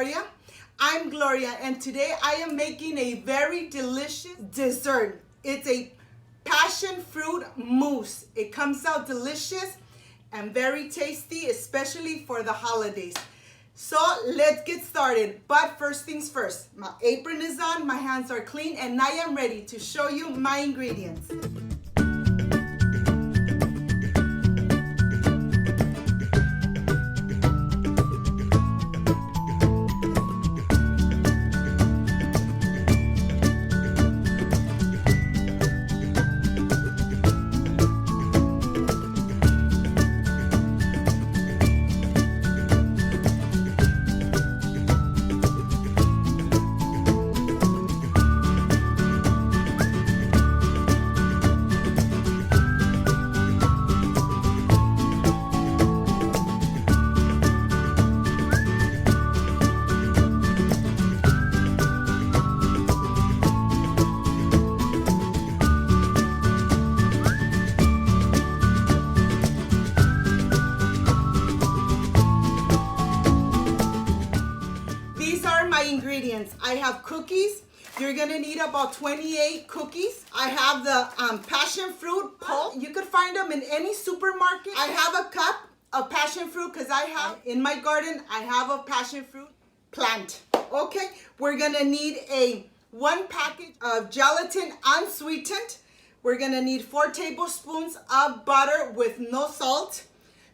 Gloria. I'm Gloria, and today I am making a very delicious dessert. It's a passion fruit mousse. It comes out delicious and very tasty, especially for the holidays. So let's get started. But first things first, my apron is on, my hands are clean, and I am ready to show you my ingredients. Ingredients. I have cookies. You're gonna need about 28 cookies. I have the passion fruit pulp. You could find them in any supermarket. I have a cup of passion fruit because I have in my garden. I have a passion fruit plant. Okay, we're gonna need one package of gelatin unsweetened. We're gonna need 4 tablespoons of butter with no salt,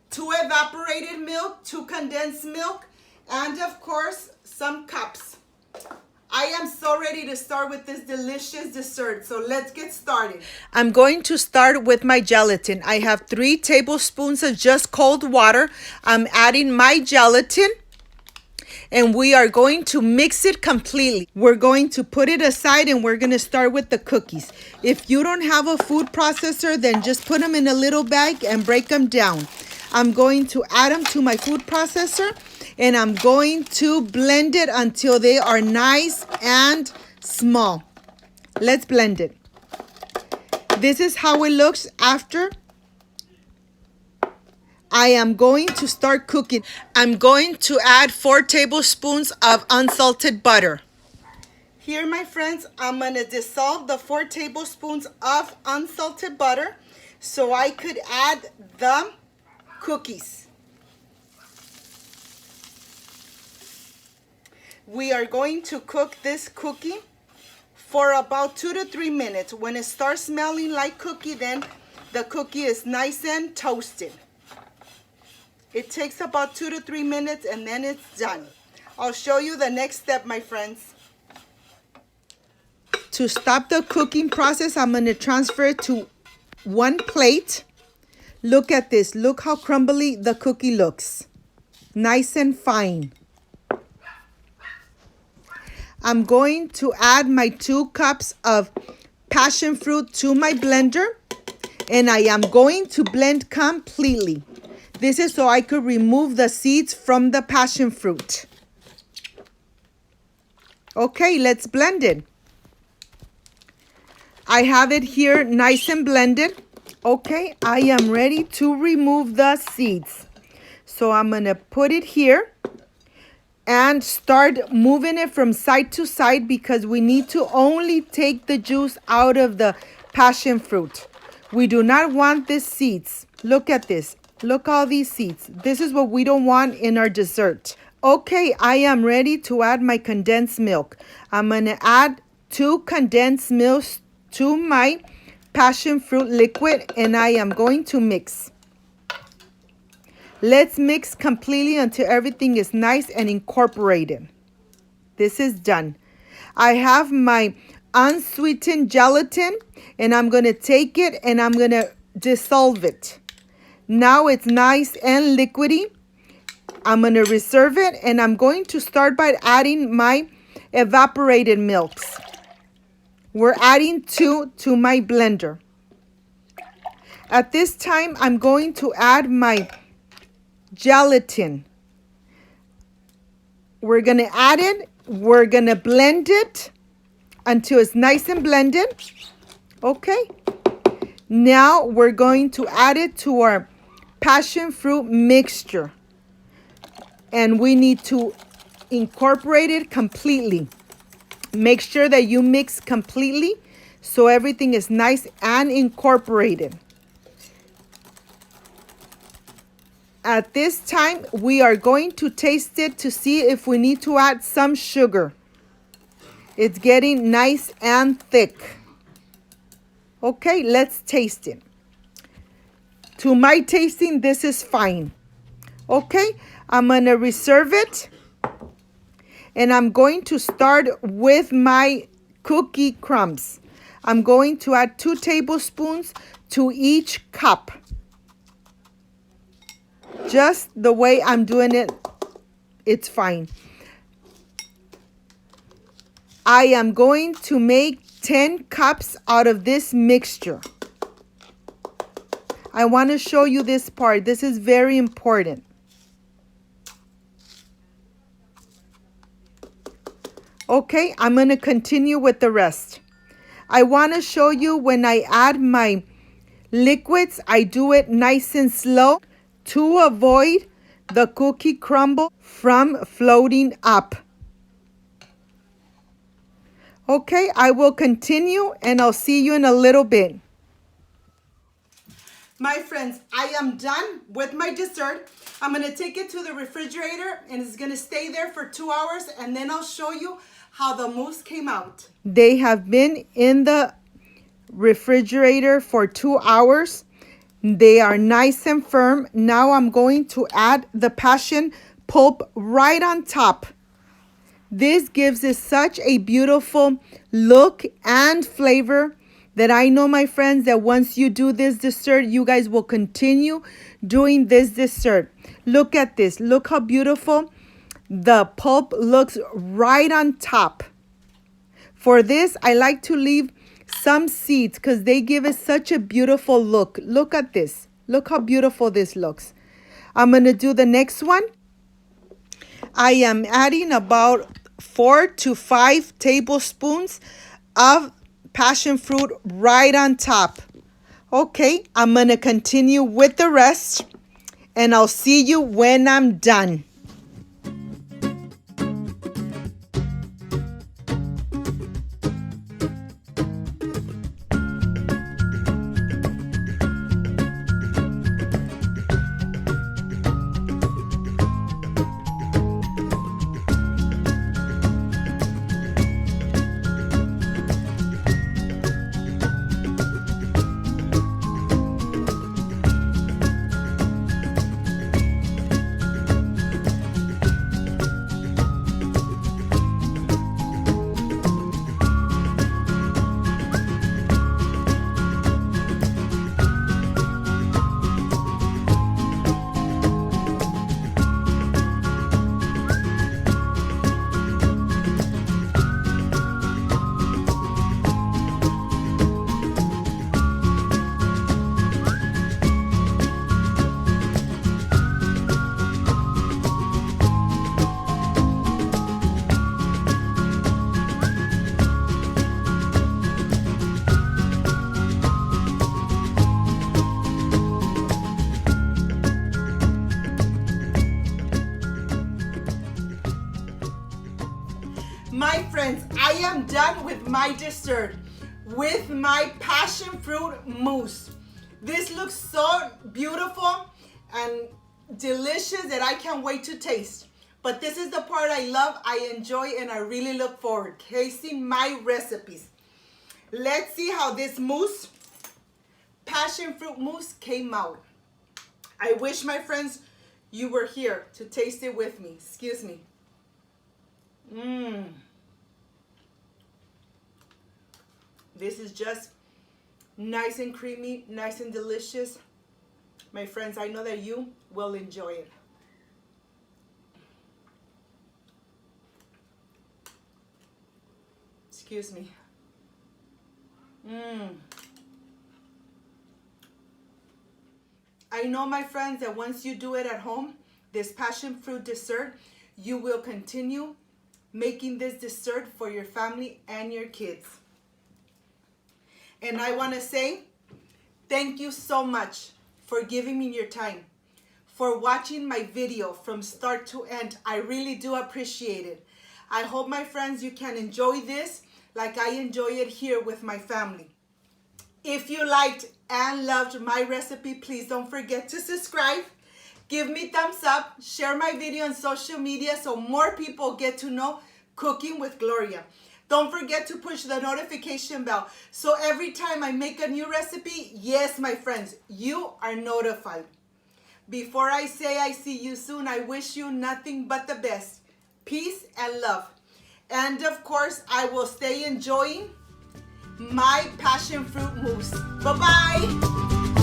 2 evaporated milk, 2 condensed milk, and of course some cups. I am so ready to start with this delicious dessert, so let's get started. I'm going to start with my gelatin. I have 3 tablespoons of just cold water. I'm adding my gelatin, and we are going to mix it completely. We're going to put it aside, and we're going to start with the cookies. If you don't have a food processor, then just put them in a little bag and break them down. I'm going to add them to my food processor, and I'm going to blend it until they are nice and small. Let's blend it. This is how it looks after. I am going to start cooking. I'm going to add 4 tablespoons of unsalted butter. Here, my friends, I'm going to dissolve the 4 tablespoons of unsalted butter so I could add the cookies. We are going to cook this cookie for about 2 to 3 minutes. When it starts smelling like cookie, then the cookie is nice and toasted. It takes about 2 to 3 minutes and then it's done. I'll show you the next step, my friends. To stop the cooking process, I'm going to transfer it to one plate. Look at this. Look how crumbly the cookie looks. Nice and fine. I'm going to add my 2 cups of passion fruit to my blender, and I am going to blend completely. This is so I could remove the seeds from the passion fruit. Okay, let's blend it. I have it here nice and blended. Okay, I am ready to remove the seeds. So I'm going to put it here and start moving it from side to side because we need to only take the juice out of the passion fruit. We do not want these seeds. Look at this. Look all these seeds. This is what we don't want in our dessert. Okay, I am ready to add my condensed milk. I'm going to add 2 condensed milks to my passion fruit liquid, and I am going to mix. Let's mix completely until everything is nice and incorporated. This is done. I have my unsweetened gelatin, and I'm going to take it and I'm going to dissolve it. Now it's nice and liquidy. I'm going to reserve it, and I'm going to start by adding my evaporated milks. We're adding 2 to my blender. At this time, I'm going to add my gelatin. We're going to add it. We're going to blend it until it's nice and blended. Okay. Now we're going to add it to our passion fruit mixture. And we need to incorporated completely. Make sure that you mix completely so everything is nice and incorporated. At this time, we are going to taste it to see if we need to add some sugar. It's getting nice and thick. Okay, let's taste it. To my tasting, this is fine. Okay, I'm going to reserve it. And I'm going to start with my cookie crumbs. I'm going to add 2 tablespoons to each cup. Just the way I'm doing it, it's fine. I am going to make 10 cups out of this mixture. I want to show you this part. This is very important. Okay, I'm going to continue with the rest. I want to show you when I add my liquids, I do it nice and slow to avoid the cookie crumble from floating up. Okay, I will continue and I'll see you in a little bit. My friends, I am done with my dessert. I'm going to take it to the refrigerator and it's going to stay there for 2 hours and then I'll show you how the mousse came out. They have been in the refrigerator for 2 hours. They are nice and firm. Now I'm going to add the passion pulp right on top. This gives it such a beautiful look and flavor that I know, my friends, that once you do this dessert, you guys will continue doing this dessert. Look at this. Look how beautiful the pulp looks right on top. For this, I like to leave some seeds because they give it such a beautiful look. Look at this. Look how beautiful this looks. I'm going to do the next one. I am adding about 4 to 5 tablespoons of passion fruit right on top. Okay, I'm going to continue with the rest and I'll see you when I'm done. My friends, I am done with my dessert with my passion fruit mousse. This looks so beautiful and delicious that I can't wait to taste. But this is the part I love, I enjoy, and I really look forward to tasting my recipes. Let's see how this mousse, passion fruit mousse, came out. I wish, my friends, you were here to taste it with me. Excuse me. This is just nice and creamy, nice and delicious. My friends, I know that you will enjoy it. Excuse me. I know, my friends, that once you do it at home, this passion fruit dessert, you will continue making this dessert for your family and your kids. And I want to say thank you so much for giving me your time, for watching my video from start to end. I really do appreciate it. I hope, my friends, you can enjoy this like I enjoy it here with my family. If you liked and loved my recipe, please don't forget to subscribe. Give me thumbs up. Share my video on social media so more people get to know Cooking with Gloria. Don't forget to push the notification bell so every time I make a new recipe, yes, my friends, you are notified. Before I say I see you soon, I wish you nothing but the best. Peace and love. And of course, I will stay enjoying my passion fruit mousse. Bye-bye.